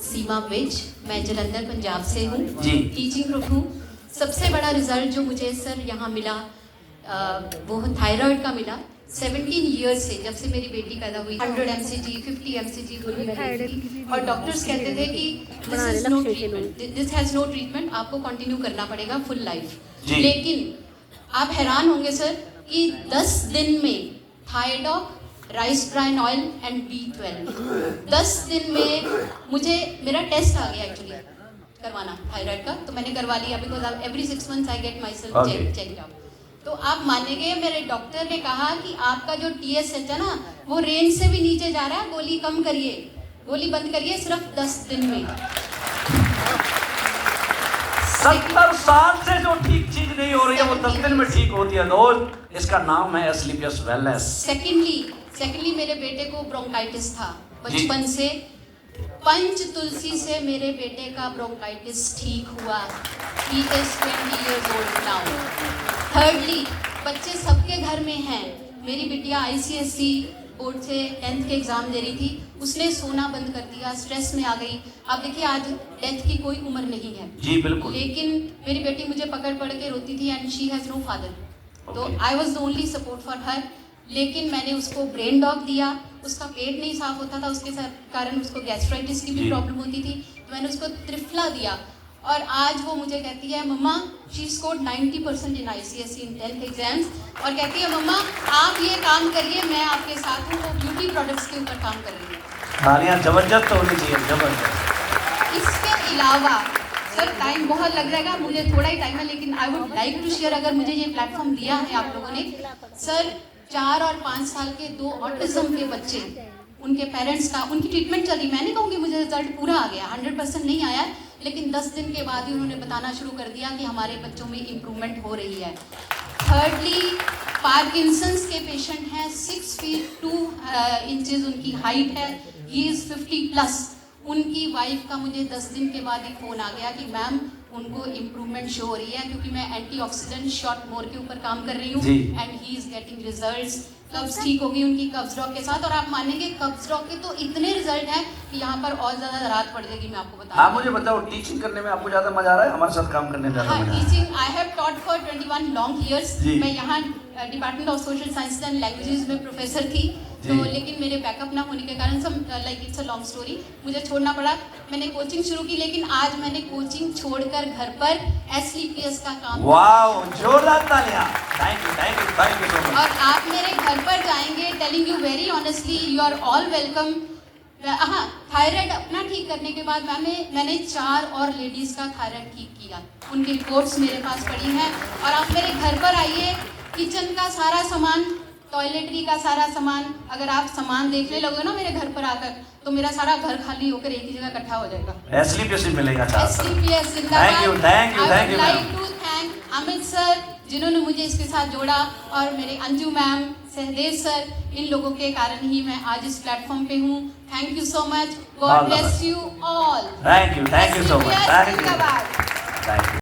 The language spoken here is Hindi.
सीमा विज, मैं जलंधर पंजाब से हूँ, जी। टीचिंग ग्रुप हूँ। सबसे बड़ा रिजल्ट जो मुझे सर यहाँ मिला वो थायराइड का मिला। 17 ईयर्स से, जब से मेरी बेटी पैदा हुई, 100 mcg 50 mcg गोली मैं लेती थी और डॉक्टर्स कहते थे कि दिस हैज नो ट्रीटमेंट, आपको कंटिन्यू करना पड़ेगा फुल लाइफ। लेकिन आप हैरान होंगे सर कि 10 दिन में थायडॉक, rice bran oil and B12, 10 दिन में मुझे मेरा टेस्ट आ गया एक्चुअली करवाना थायराइड का, तो मैंने करवा लिया because every 6 months I get my self check up. तो आप मानेंगे मेरे डॉक्टर ने कहा कि आपका जो TSH है ना वो रेंज से भी नीचे जा रहा है, गोली कम करिए, गोली बंद करिए सिर्फ 10 दिन में। 70 साल से जो ठीक चीज नहीं हो रही है वो 10 दिन में ठीक होती है दोस्त। इसका नाम है एस्क्लेपियस वेलनेस। सेकेंडली मेरे बेटे को ब्रोंकाइटिस था बचपन से। पंच तुलसी से मेरे बेटे का ब्रोंकाइटिस ठीक हुआ। He is 20 years old now. Thirdly बच्चे सबके घर में हैं। मेरी बिटिया ICSE बोर्ड से 10th के एग्जाम दे रही थी, उसने सोना बंद कर दिया, स्ट्रेस में आ गई। आप देखिए आज डेथ की कोई उम्र नहीं है जी बिल्कुल, लेकिन मेरी बेटी मुझे पकड़ पड़ के रोती थी and she has no father, तो I was the only support for her. लेकिन मैंने उसको ब्रेन डॉग दिया, उसका पेट नहीं साफ होता था, उसके कारण उसको गैस्ट्राइटिस की भी प्रॉब्लम होती थी, तो मैंने उसको त्रिफला दिया और आज वो मुझे कहती है mama, she scored 90% in ICSE in 10th exams, और कहती है मम्मा आप ये काम करिए, मैं आपके साथ हूँ। वो ब्यूटी प्रोडक्ट्स के ऊपर काम कर रही है। तालियां जबरदस्त होनी चाहिए, जबरदस्त। इसके अलावा सर टाइम बहुत लग जाएगा, मुझे थोड़ा ही टाइम है, लेकिन I would like to share, अगर मुझे ये प्लेटफॉर्म दिया है आप लोगों ने। सर 4 और 5 साल के 2 ऑटिज्म के बच्चे, उनके पेरेंट्स का, उनकी ट्रीटमेंट चल रही। मैं नहीं कहूँगी मुझे रिजल्ट पूरा आ गया, 100% नहीं आया, लेकिन 10 दिन के बाद ही उन्होंने बताना शुरू कर दिया कि हमारे बच्चों में इम्प्रूवमेंट हो रही है। थर्डली पार्किंसंस के पेशेंट हैं, 6 फीट 2 इंचेस उनकी हाइट है, ही इज़ 50+। उनकी वाइफ का मुझे 10 दिन के बाद ही फ़ोन आ गया कि मैम उनको इम्प्रूवमेंट शो हो रही है, क्योंकि मैं एंटीऑक्सीडेंट शॉट मोर के ऊपर काम कर रही हूँ and he is getting results. कब्ज ठीक होगी उनकी कब्ज रॉक के साथ, और आप मानेंगे कब्ज रॉक के तो इतने रिजल्ट हैं कि यहाँ पर और ज़्यादा राहत पड़ जाएगी। मैं आपको बता, आप मुझे बताओ टीचिंग करने में आपको ज़्यादा मजा आ रहा है, हमारे साथ काम करने में ज़्यादा मजा आ रहा है? Teaching I have taught for 21 long years. मैं यहाँ department of social science and languages में प्रोफेसर थी, तो लेकिन मेरे बैकअप ना होने के कारण सब like it's a long story, मुझे छोड़ना पड़ा। मैंने कोचिंग शुरू की, लेकिन आज मैंने कोचिंग छोड़कर घर पर एस्क्लेपियस का काम। वाओ, जोरदार तालियां। Thank you so much. और आप मेरे घर पर जाएंगे, telling you very honestly, you are all welcome. हाँ, थायराइड अपना ठीक करने के बाद मैंने 4 और लेडीज़ का थायराइड ठीक किया, उनकी रिपोर्ट्स मेरे पास पड़ी हैं। और आप मेरे घर पर आइए, किचन का सारा सामान, टॉयलेटरी का सारा सामान, अगर आप सामान देखने लगोगे ना मेरे घर पर आकर, तो मेरा सारा घर खाली होकर एक ही जगह इकट्ठा हो जाएगा। एस्क्लेपियस मिलेगा। एस्क्लेपियस जिंदाबाद। Thank you. I would like to thank Amit sir जिन्होंने मुझे इसके साथ जोड़ा, और मेरे अंजू मैम, सहदेव सर, इन लोगों के कारण ही मैं आज इस प्लेटफॉर्म पे हूँ। Thank you so much, God bless you all. Thank you so much. जिंदाबाद।